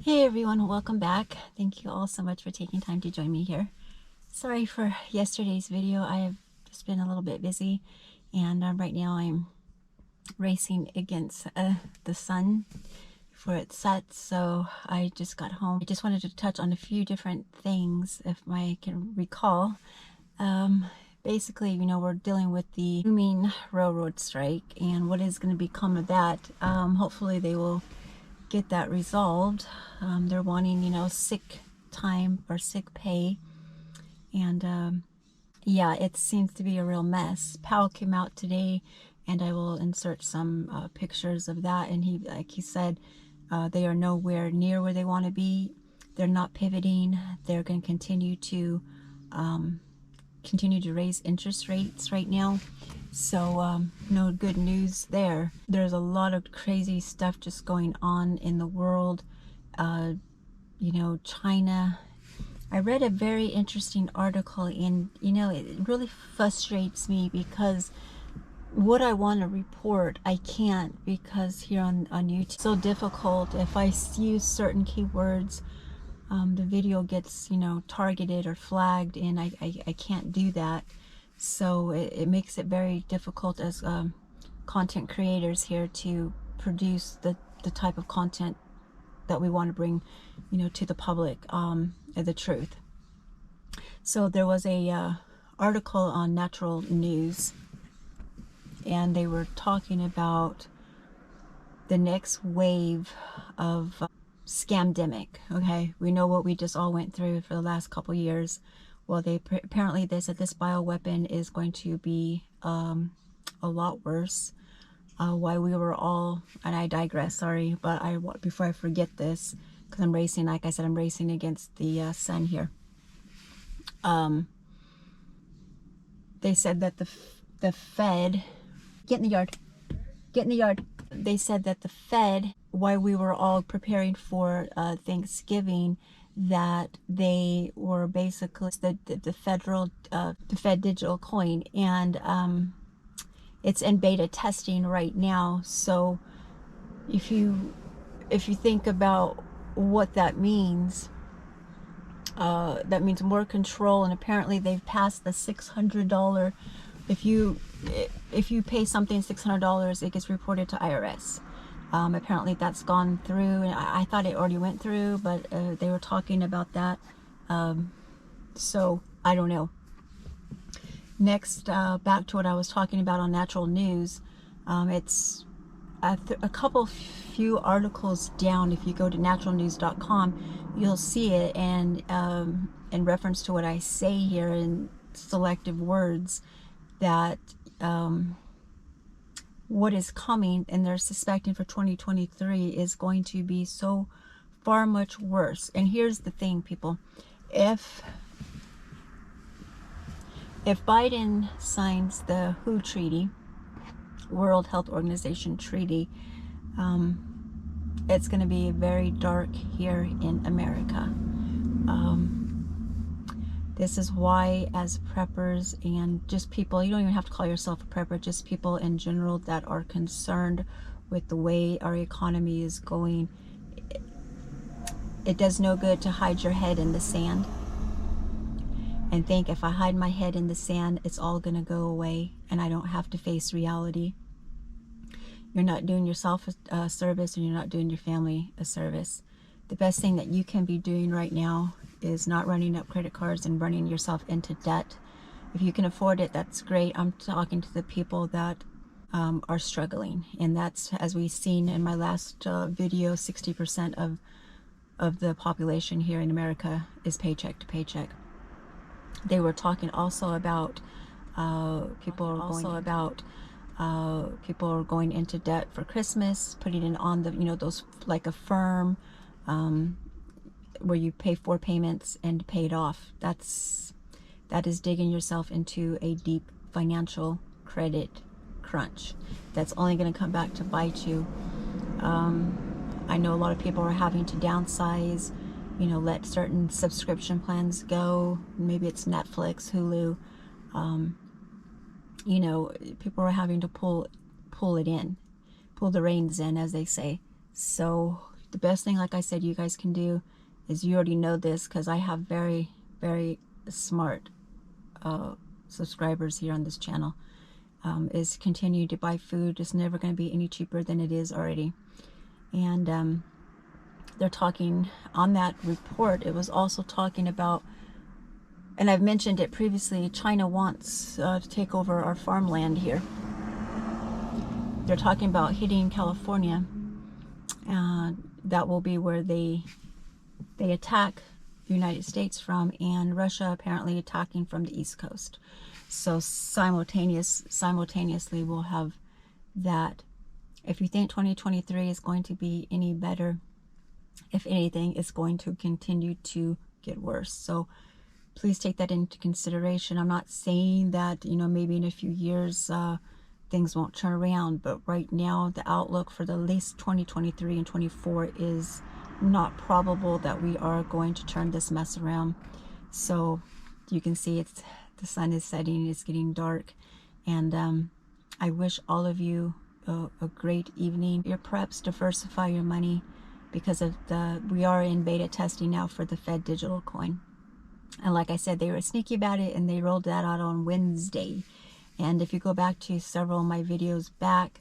Hey everyone, welcome back. Thank you all so much for taking time to join me here. Sorry for yesterday's video. I have just been a little bit busy, and right now I'm racing against the sun before it sets. So I just got home. I just wanted to touch on a few different things if I can recall. Basically, we're dealing with the looming railroad strike and what is going to become of that. Hopefully they will get that resolved. They're wanting, sick time or sick pay. And yeah, it seems to be a real mess. Powell came out today, and I will insert some pictures of that. And he said, they are nowhere near where they want to be. They're not pivoting. They're going to continue to raise interest rates right now. So no good news there. There's a lot of crazy stuff just going on in the world. China. I read a very interesting article, and it really frustrates me because what I want to report, I can't, because here on YouTube it's so difficult. If I use certain keywords, the video gets targeted or flagged, and I can't do that. So it makes it very difficult as content creators here to produce the type of content that we want to bring to the public, the truth. So there was a article on Natural News, and they were talking about the next wave of scamdemic. Okay, we know what we just all went through for the last couple years. Well, apparently they said this bioweapon is going to be a lot worse. Why we were all, and I digress, sorry, but before I forget this, because I'm racing, like I said, I'm racing against the sun here. They said that the Fed, get in the yard, get in the yard. They said that the Fed, while we were all preparing for Thanksgiving, that they were basically the Fed digital coin, and it's in beta testing right now. So if you think about what that means more control. And apparently they've passed the $600. If you pay something $600, it gets reported to IRS. Apparently that's gone through, and I thought it already went through, but they were talking about that. So I don't know. Next, back to what I was talking about on Natural News. It's a few articles down. If you go to naturalnews.com, you'll see it, and in reference to what I say here in selective words, that what is coming, and they're suspecting for 2023, is going to be so far much worse. And here's the thing, people. If Biden signs the WHO treaty, World Health Organization treaty, it's going to be very dark here in America. This is why, as preppers and just people, you don't even have to call yourself a prepper, just people in general that are concerned with the way our economy is going, it does no good to hide your head in the sand and think, if I hide my head in the sand, it's all going to go away and I don't have to face reality. You're not doing yourself a service, and you're not doing your family a service. The best thing that you can be doing right now is not running up credit cards and running yourself into debt. If you can afford it, that's great. I'm talking to the people that are struggling, and that's, as we've seen in my last video, 60% of the population here in America is paycheck to paycheck. They were talking also about people are going into debt for Christmas, putting it on the, those, like a firm, where you pay 4 payments and pay it off. That is digging yourself into a deep financial credit crunch. That's only going to come back to bite you. I know a lot of people are having to downsize, let certain subscription plans go. Maybe it's Netflix, Hulu. People are having to pull the reins in, as they say. So the best thing, like I said, you guys can do is, you already know this because I have very, very smart subscribers here on this channel, is continue to buy food. It's never going to be any cheaper than it is already. And they're talking on that report, it was also talking about, and I've mentioned it previously, China wants to take over our farmland here. They're talking about hitting California. That will be where they attack the United States from, and Russia apparently attacking from the East Coast. So simultaneously we'll have that. If you think 2023 is going to be any better, if anything, it's going to continue to get worse. So please take that into consideration. I'm not saying that, you know, maybe in a few years things won't turn around, but right now the outlook for the least 2023 and 24 is not probable that we are going to turn this mess around. So you can see the sun is setting, it's getting dark, and I wish all of you a great evening. Your preps, diversify your money, because of we are in beta testing now for the Fed digital coin. And like I said, they were sneaky about it, and they rolled that out on Wednesday. And if you go back to several of my videos back,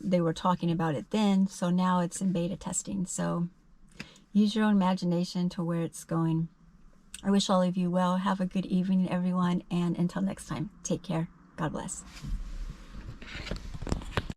they were talking about it then. So now it's in beta testing. So use your own imagination to where it's going. I wish all of you well. Have a good evening, everyone. And until next time, take care. God bless.